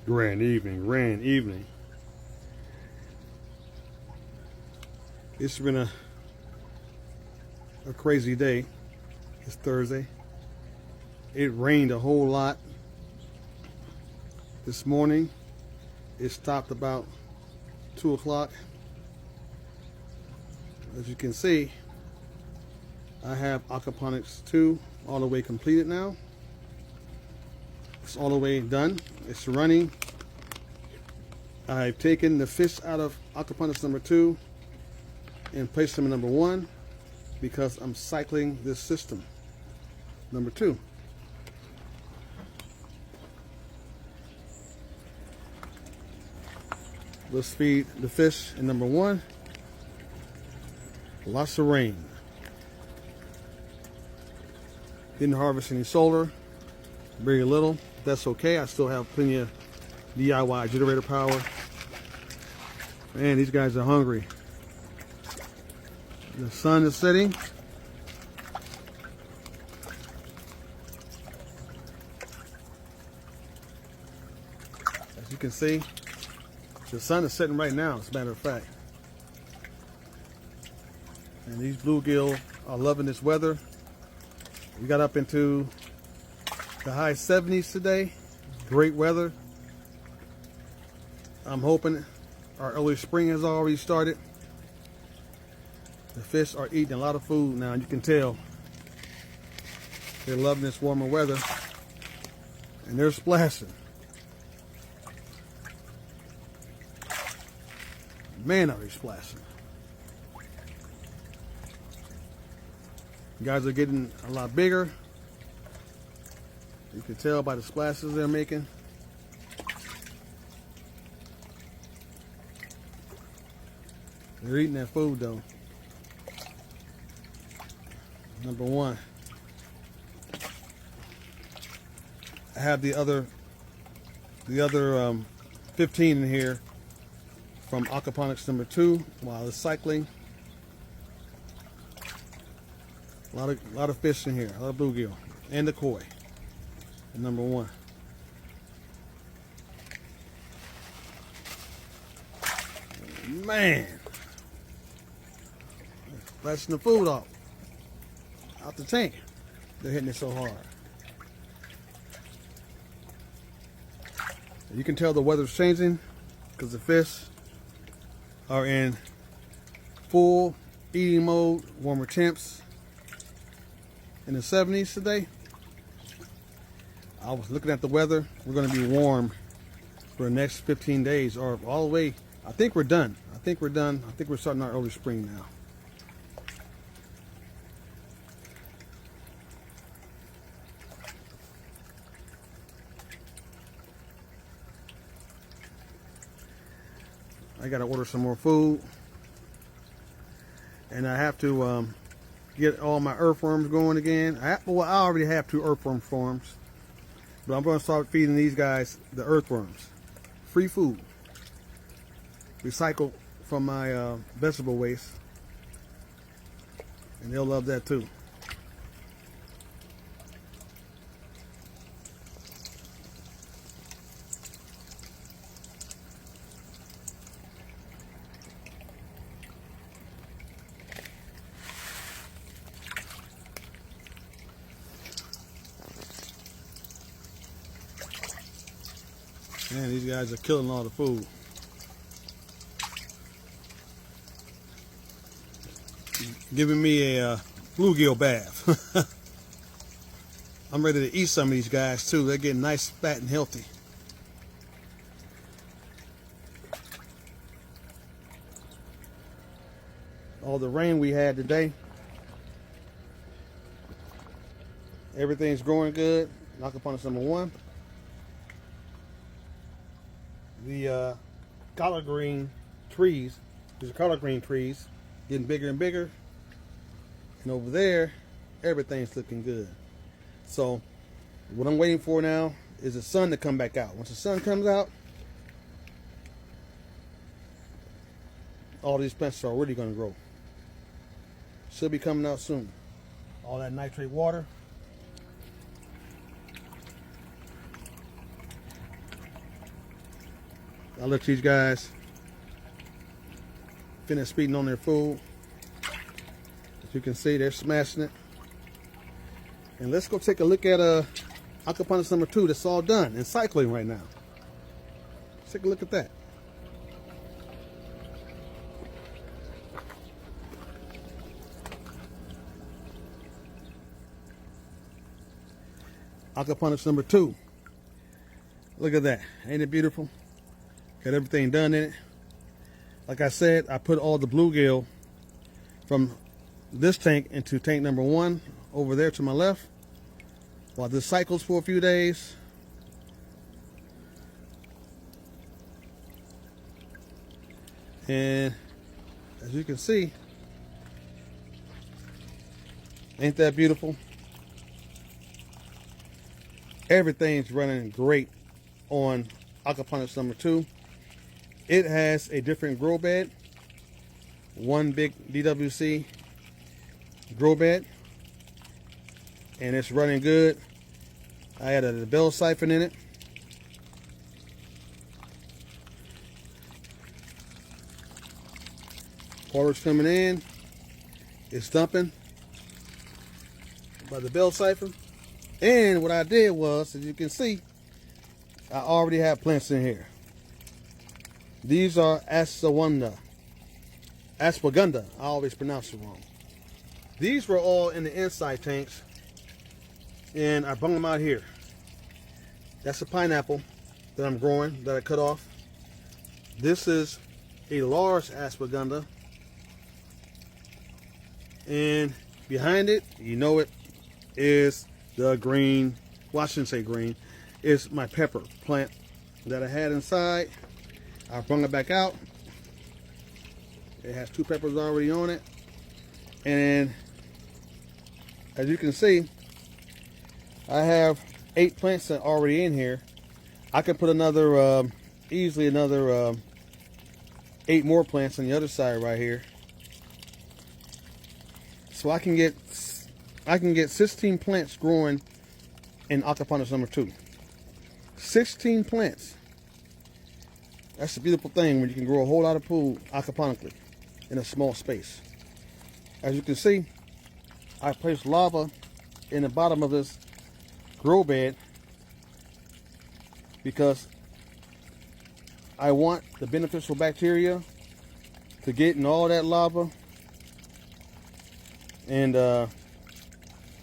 Grand evening, grand evening. It's been a crazy day. It's Thursday. It rained a whole lot this morning. It stopped about 2 o'clock. As you can see, I have aquaponics 2 all the way completed now. It's all the way done. It's running. I've taken the fish out of aquaponics number 2 and placed them in number 1 because I'm cycling this system, number 2. Let's feed the fish in number 1. Lots of rain. Didn't harvest any solar, very little. That's okay. I still have plenty of DIY generator power. Man, these guys are hungry. The sun is setting. As you can see, the sun is setting right now, as a matter of fact. And these bluegill are loving this weather. We got up into the high 70s today. Great weather. I'm hoping our early spring has already started. The fish are eating a lot of food now. You can tell they're loving this warmer weather, and they're splashing. Man, are they splashing. You guys are getting a lot bigger. You can tell by the splashes they're making. They're eating that food though. Number 1. I have the other 15 in here from aquaponics number 2 while it's cycling. A lot of fish in here, a lot of bluegill, and the koi. And number 1. Man, splashing the food out the tank. They're hitting it so hard. You can tell the weather's changing because the fish are in full eating mode. Warmer temps in the 70s today. I was looking at the weather. We're going to be warm for the next 15 days, or all the way. I think we're done. I think we're starting our early spring now. I got to order some more food, and I have to get all my earthworms going again. I already have 2 earthworm farms, but I'm going to start feeding these guys the earthworms. Free food. Recycled from my vegetable waste, and they'll love that too. Man, these guys are killing all the food. Giving me a bluegill bath. I'm ready to eat some of these guys too. They're getting nice, fat, and healthy. All the rain we had today, everything's growing good. Aquaponics number 1. The collard green trees, these are collard green trees, getting bigger and bigger. And over there, everything's looking good. So what I'm waiting for now is the sun to come back out. Once the sun comes out, all these plants are already going to grow. Should be coming out soon. All that nitrate water. I'll let these guys finish feeding on their food. As you can see, they're smashing it. And let's go take a look at aquaponics number 2 that's all done and cycling right now. Let's take a look at that. Aquaponics number 2. Look at that. Ain't it beautiful? Got everything done in it. Like I said, I put all the bluegill from this tank into tank number 1 over there to my left while this cycles for a few days. And as you can see, ain't that beautiful? Everything's running great on aquaponics number 2. It has a different grow bed, one big DWC grow bed, and it's running good. I added a bell siphon in it. Water's coming in, it's dumping by the bell siphon. And what I did was, as you can see, I already have plants in here. These are ashwagandha. I always pronounce it wrong. These were all in the inside tanks, and I bung them out here. That's a pineapple that I'm growing, that I cut off. This is a large ashwagandha. And behind it, you know it, is the green, well, I shouldn't say green, is my pepper plant that I had inside. I brought it back out. It has 2 peppers already on it. And as you can see, I have 8 plants that are already in here. I could put another, easily another 8 more plants on the other side right here. So I can get 16 plants growing in aquaponics number 2. 16 plants. That's a beautiful thing when you can grow a whole lot of food aquaponically in a small space. As you can see, I placed lava in the bottom of this grow bed because I want the beneficial bacteria to get in all that lava, and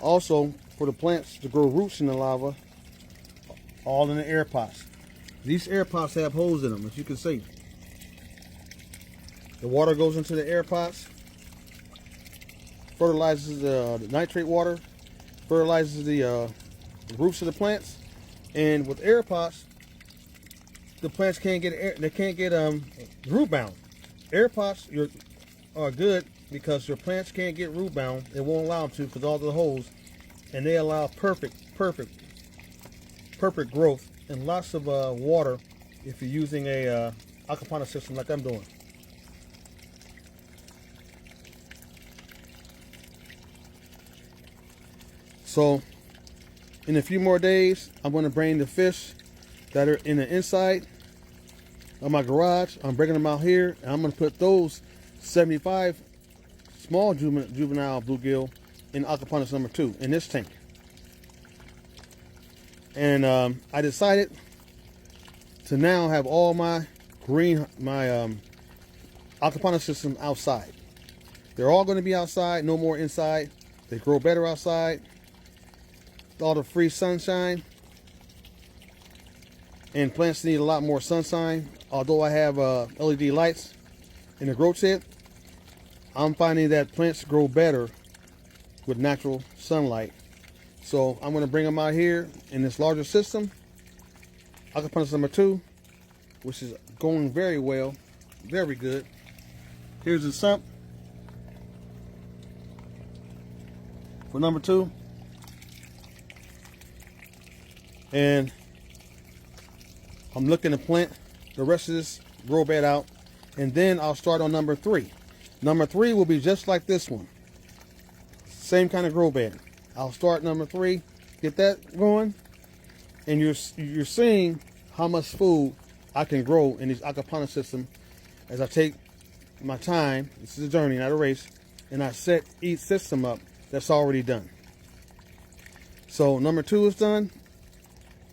also for the plants to grow roots in the lava, all in the air pots. These air pots have holes in them, as you can see. The water goes into the air pots, fertilizes the nitrate water, fertilizes the roots of the plants, and with air pots, the plants can't get air, they can't get root bound. Air pots are good because your plants can't get root bound. It won't allow them to because all the holes, and they allow perfect growth and lots of water if you're using a aquaponics system like I'm doing. So in a few more days, I'm going to bring the fish that are in the inside of my garage. I'm bringing them out here, and I'm going to put those 75 small juvenile bluegill in aquaponics number 2 in this tank. And I decided to now have all my aquaponics system outside. They're all going to be outside, no more inside. They grow better outside. All the free sunshine. And plants need a lot more sunshine. Although I have LED lights in the grow tent, I'm finding that plants grow better with natural sunlight. So I'm going to bring them out here in this larger system, aquaponics number 2, which is going very well, very good. Here's the sump for number 2. And I'm looking to plant the rest of this grow bed out, and then I'll start on number 3. Number 3 will be just like this one. Same kind of grow bed. I'll start number 3, get that going, and you're seeing how much food I can grow in these aquaponics system as I take my time. This is a journey, not a race. And I set each system up that's already done. So number 2 is done.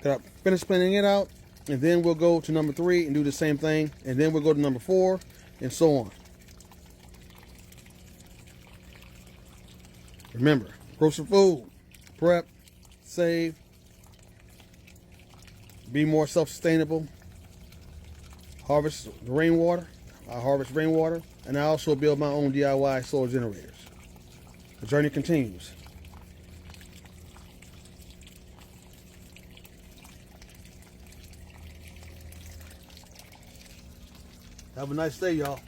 Got to finish planning it out. And then we'll go to number 3 and do the same thing. And then we'll go to number 4 and so on. Remember, grow some food, prep, save, be more self-sustainable, harvest the rainwater. I harvest rainwater, and I also build my own DIY solar generators. The journey continues. Have a nice day, y'all.